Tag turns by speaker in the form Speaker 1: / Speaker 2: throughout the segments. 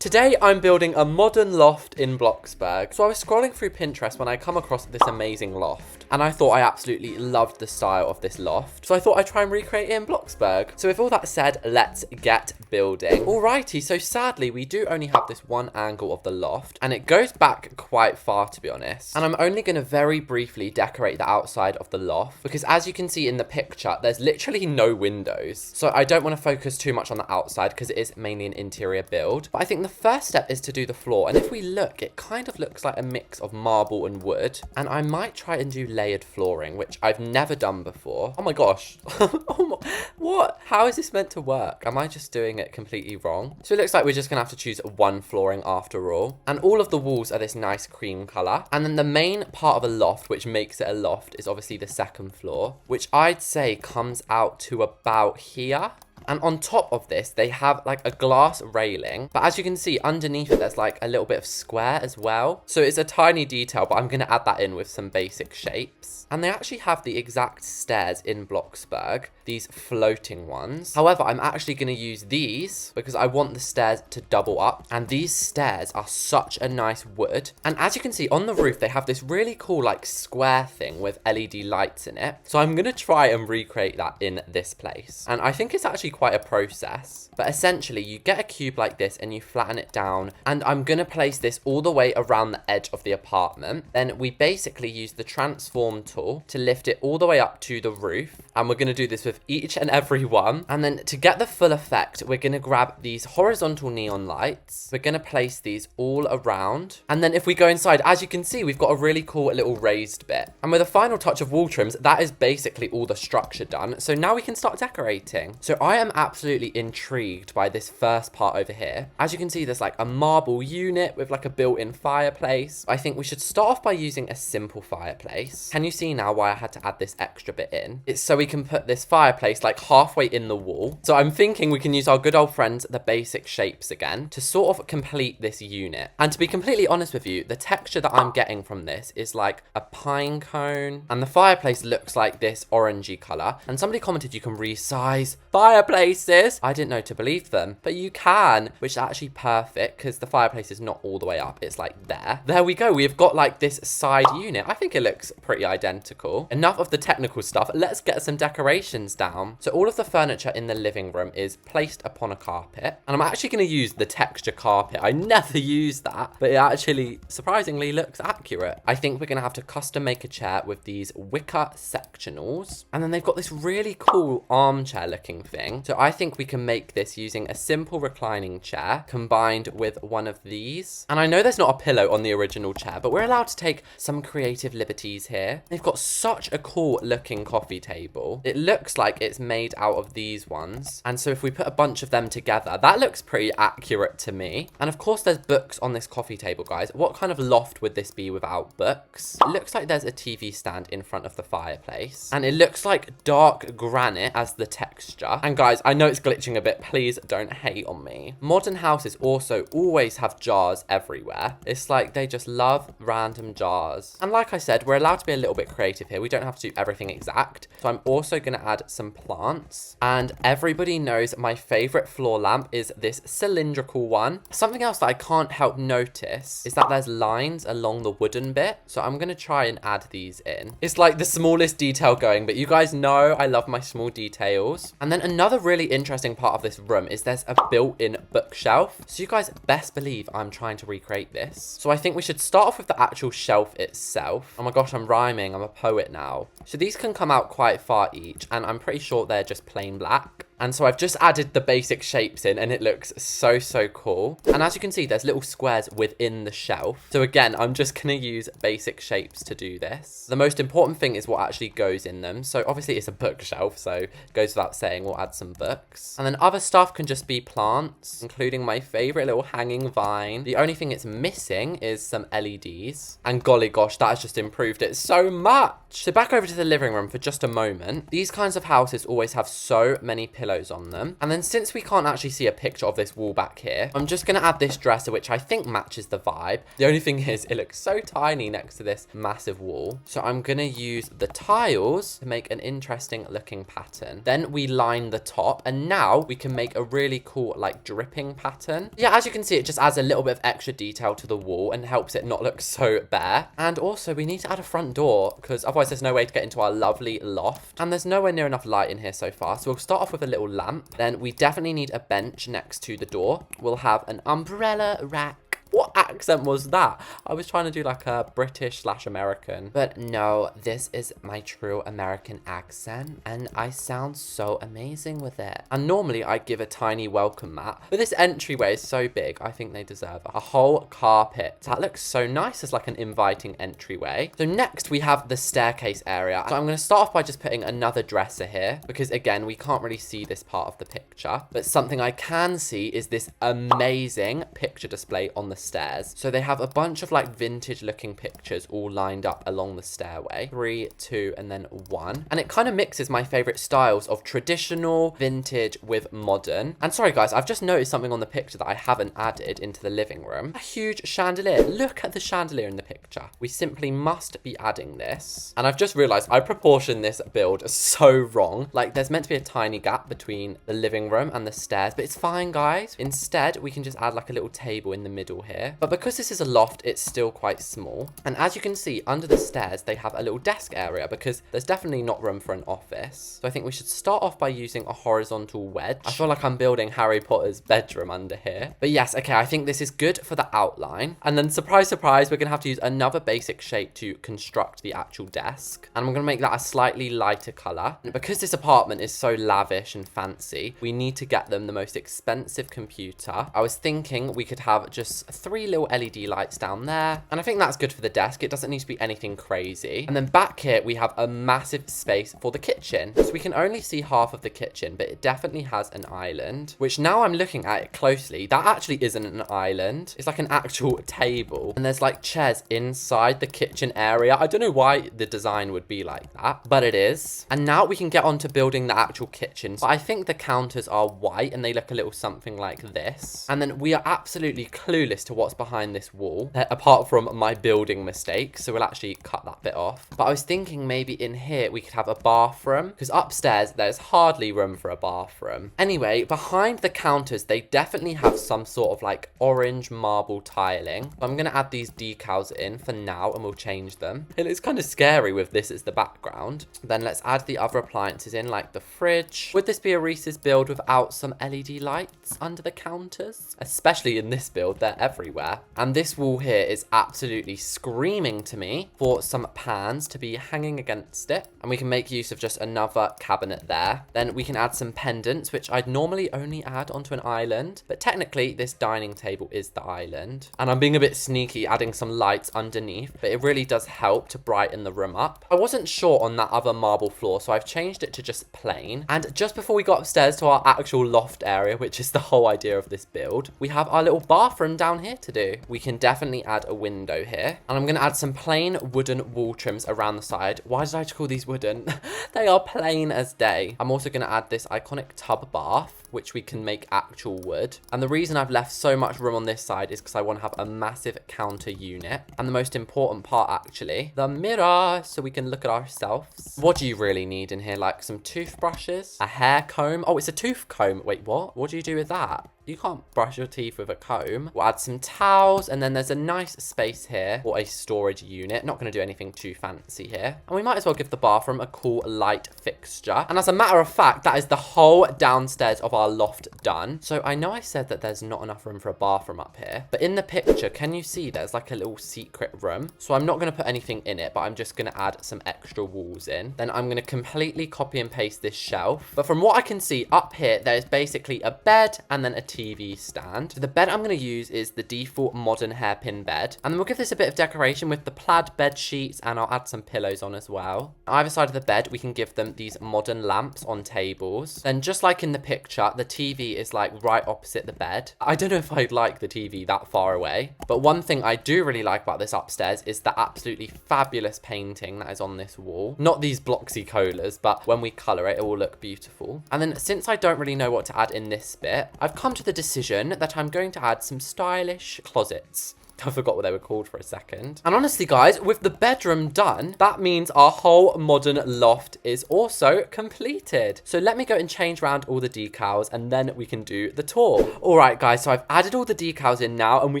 Speaker 1: Today I'm building a modern loft in Bloxburg. So I was scrolling through Pinterest when I come across this amazing loft, and I thought I absolutely loved the style of this loft. So I thought I'd try and recreate it in Bloxburg. So with all that said, let's get building. Alrighty, so sadly we do only have this one angle of the loft, and it goes back quite far, to be honest. And I'm only going to very briefly decorate the outside of the loft, because as you can see in the picture, there's literally no windows. So I don't want to focus too much on the outside because it is mainly an interior build. But I think the first step is to do the floor, and if we look, it kind of looks like a mix of marble and wood, and I might try and do layered flooring, which I've never done before. Oh my gosh. Oh my, what? How is this meant to work? Am I just doing it completely wrong? So it looks like we're just gonna have to choose one flooring after all, and all of the walls are this nice cream color. And then the main part of a loft, which makes it a loft, is obviously the second floor, which I'd say comes out to about here. And on top of this, they have like a glass railing. But as you can see, underneath it, there's like a little bit of square as well. So it's a tiny detail, but I'm going to add that in with some basic shapes. And they actually have the exact stairs in Bloxburg, these floating ones. However, I'm actually going to use these because I want the stairs to double up. And these stairs are such a nice wood. And as you can see on the roof, they have this really cool like square thing with LED lights in it. So I'm going to try and recreate that in this place. And I think it's actually quite a process, but essentially you get a cube like this and you flatten it down, and I'm gonna place this all the way around the edge of the apartment. Then we basically use the transform tool to lift it all the way up to the roof, and we're gonna do this with each and every one. And then to get the full effect, we're gonna grab these horizontal neon lights, we're gonna place these all around, and then if we go inside, as you can see, we've got a really cool little raised bit. And with a final touch of wall trims, that is basically all the structure done. So now we can start decorating. So I am absolutely intrigued by this first part over here. As you can see, there's like a marble unit with like a built-in fireplace. I think we should start off by using a simple fireplace. Can you see now why I had to add this extra bit in? It's so we can put this fireplace like halfway in the wall. So I'm thinking we can use our good old friends, the basic shapes again, to sort of complete this unit. And to be completely honest with you, the texture that I'm getting from this is like a pine cone, and the fireplace looks like this orangey color. And somebody commented you can resize fireplaces. I didn't know to believe them, but you can, which is actually perfect because the fireplace is not all the way up. It's like there. There we go. We've got like this side unit. I think it looks pretty identical. Enough of the technical stuff. Let's get some decorations down. So all of the furniture in the living room is placed upon a carpet, and I'm actually going to use the texture carpet. I never use that, but it actually surprisingly looks accurate. I think we're going to have to custom make a chair with these wicker sectionals, and then they've got this really cool armchair looking thing. So I think we can make this using a simple reclining chair combined with one of these. And I know there's not a pillow on the original chair, but we're allowed to take some creative liberties here. They've got such a cool looking coffee table. It looks like it's made out of these ones. And so if we put a bunch of them together, that looks pretty accurate to me. And of course there's books on this coffee table, guys. What kind of loft would this be without books? It looks like there's a TV stand in front of the fireplace. And it looks like dark granite as the texture. And guys, I know it's glitching a bit. Please don't hate on me. Modern houses also always have jars everywhere. It's like they just love random jars. And like I said, we're allowed to be a little bit creative here. We don't have to do everything exact. So I'm also going to add some plants. And everybody knows my favorite floor lamp is this cylindrical one. Something else that I can't help notice is that there's lines along the wooden bit. So I'm going to try and add these in. It's like the smallest detail going, but you guys know I love my small details. And then another really interesting part of this room is there's a built-in bookshelf. So you guys best believe I'm trying to recreate this. So I think we should start off with the actual shelf itself. Oh my gosh, I'm rhyming. I'm a poet now. So these can come out quite far each, and I'm pretty sure they're just plain black. And so I've just added the basic shapes in, and it looks so cool. And as you can see, there's little squares within the shelf. So again, I'm just going to use basic shapes to do this. The most important thing is what actually goes in them. So obviously it's a bookshelf, so it goes without saying we'll add some books. And then other stuff can just be plants, including my favorite little hanging vine. The only thing it's missing is some LEDs. And golly gosh, that has just improved it so much. So back over to the living room for just a moment. These kinds of houses always have so many pillars pillows on them. And then since we can't actually see a picture of this wall back here, I'm just going to add this dresser, which I think matches the vibe. The only thing is it looks so tiny next to this massive wall. So I'm going to use the tiles to make an interesting looking pattern. Then we line the top, and now we can make a really cool like dripping pattern. Yeah, as you can see, it just adds a little bit of extra detail to the wall and helps it not look so bare. And also we need to add a front door because otherwise there's no way to get into our lovely loft. And there's nowhere near enough light in here so far. So we'll start off with a little lamp. Then we definitely need a bench next to the door. We'll have an umbrella rack. What accent was that? I was trying to do like a British/American. But no, this is my true American accent. And I sound so amazing with it. And normally I give a tiny welcome mat. But this entryway is so big, I think they deserve a whole carpet. That looks so nice as like an inviting entryway. So next we have the staircase area. So I'm going to start off by just putting another dresser here. Because again, we can't really see this part of the picture. But something I can see is this amazing picture display on the stairs. So they have a bunch of like vintage looking pictures all lined up along the stairway. 3, 2, and then 1. And it kind of mixes my favorite styles of traditional, vintage with modern. And sorry guys, I've just noticed something on the picture that I haven't added into the living room. A huge chandelier. Look at the chandelier in the picture. We simply must be adding this. And I've just realized I proportioned this build so wrong. Like there's meant to be a tiny gap between the living room and the stairs, but it's fine guys. Instead, we can just add like a little table in the middle here. But because this is a loft, it's still quite small. And as you can see, under the stairs, they have a little desk area because there's definitely not room for an office. So I think we should start off by using a horizontal wedge. I feel like I'm building Harry Potter's bedroom under here. But yes, okay, I think this is good for the outline. And then surprise, surprise, we're going to have to use another basic shape to construct the actual desk. And I'm going to make that a slightly lighter color. And because this apartment is so lavish and fancy, we need to get them the most expensive computer. I was thinking we could have just 3 little LED lights down there. And I think that's good for the desk. It doesn't need to be anything crazy. And then back here, we have a massive space for the kitchen. So we can only see half of the kitchen, but it definitely has an island, which now I'm looking at it closely, that actually isn't an island. It's like an actual table. And there's like chairs inside the kitchen area. I don't know why the design would be like that, but it is. And now we can get on to building the actual kitchen. But I think the counters are white and they look a little something like this. And then we are absolutely clueless to what's behind this wall, apart from my building mistake. So we'll actually cut that bit off. But I was thinking maybe in here we could have a bathroom, because upstairs there's hardly room for a bathroom. Anyway, behind the counters, they definitely have some sort of like orange marble tiling. I'm going to add these decals in for now and we'll change them. It looks kind of scary with this as the background. Then let's add the other appliances in, like the fridge. Would this be a Reese's build without some LED lights under the counters? Especially in this build, they're everywhere. And this wall here is absolutely screaming to me for some pans to be hanging against it. And we can make use of just another cabinet there. Then we can add some pendants, which I'd normally only add onto an island. But technically, this dining table is the island. And I'm being a bit sneaky, adding some lights underneath. But it really does help to brighten the room up. I wasn't sure on that other marble floor, so I've changed it to just plain. And just before we got upstairs to our actual loft area, which is the whole idea of this build, we have our little bathroom down here to do. We can definitely add a window here. And I'm going to add some plain wooden wall trims around the side. Why did I call these wooden? They are plain as day. I'm also going to add this iconic tub bath, which we can make actual wood. And the reason I've left so much room on this side is because I want to have a massive counter unit. And the most important part, actually, the mirror, so we can look at ourselves. What do you really need in here? Like some toothbrushes, a hair comb. Oh, it's a tooth comb. Wait, what? What do you do with that? You can't brush your teeth with a comb. We'll add some towels, and then there's a nice space here for a storage unit. Not going to do anything too fancy here. And we might as well give the bathroom a cool light fixture. And as a matter of fact, that is the whole downstairs of our loft done. So I know I said that there's not enough room for a bathroom up here, but in the picture, can you see there's like a little secret room? So I'm not going to put anything in it, but I'm just going to add some extra walls in. Then I'm going to completely copy and paste this shelf. But from what I can see up here, there's basically a bed and then a TV stand. So the bed I'm going to use is the default modern hairpin bed. And then we'll give this a bit of decoration with the plaid bed sheets, and I'll add some pillows on as well. On either side of the bed, we can give them these modern lamps on tables. Then just like in the picture, the TV is like right opposite the bed. I don't know if I'd like the TV that far away, but one thing I do really like about this upstairs is the absolutely fabulous painting that is on this wall. Not these Bloxy colas, but when we colour it, it will look beautiful. And then since I don't really know what to add in this bit, I've come to the decision that I'm going to add some stylish closets. I forgot what they were called for a second. And honestly, guys, with the bedroom done, that means our whole modern loft is also completed. So let me go and change around all the decals, and then we can do the tour. All right, guys, so I've added all the decals in now, and we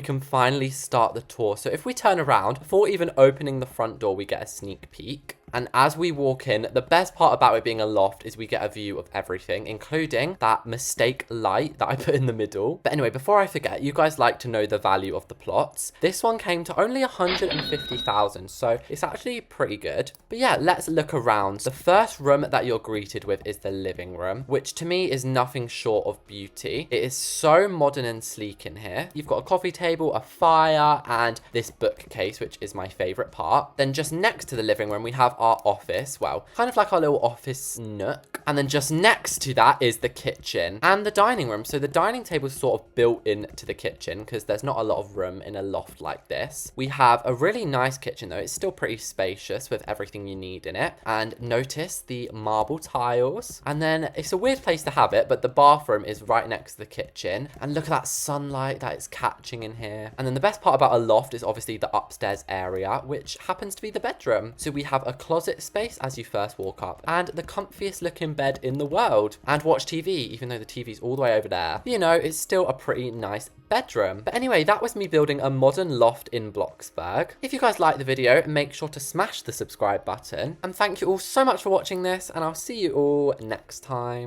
Speaker 1: can finally start the tour. So if we turn around, before even opening the front door, we get a sneak peek. And as we walk in, the best part about it being a loft is we get a view of everything, including that mistake light that I put in the middle. But anyway, before I forget, you guys like to know the value of the plots. This one came to only 150,000, so it's actually pretty good. But yeah, let's look around. The first room that you're greeted with is the living room, which to me is nothing short of beauty. It is so modern and sleek in here. You've got a coffee table, a fire, and this bookcase, which is my favorite part. Then just next to the living room, we have our office, well, kind of like our little office nook. And then just next to that is the kitchen and the dining room. So the dining table is sort of built into the kitchen because there's not a lot of room in a loft like this. We have a really nice kitchen though. It's still pretty spacious with everything you need in it. And notice the marble tiles. And then it's a weird place to have it, but the bathroom is right next to the kitchen. And look at that sunlight that is catching in here. And then the best part about a loft is obviously the upstairs area, which happens to be the bedroom. So we have a closet space as you first walk up, and the comfiest looking bed in the world, and watch TV, even though the TV's all the way over there. You know, it's still a pretty nice bedroom. But anyway, that was me building a modern loft in Bloxburg. If you guys liked the video, make sure to smash the subscribe button, and thank you all so much for watching this, and I'll see you all next time.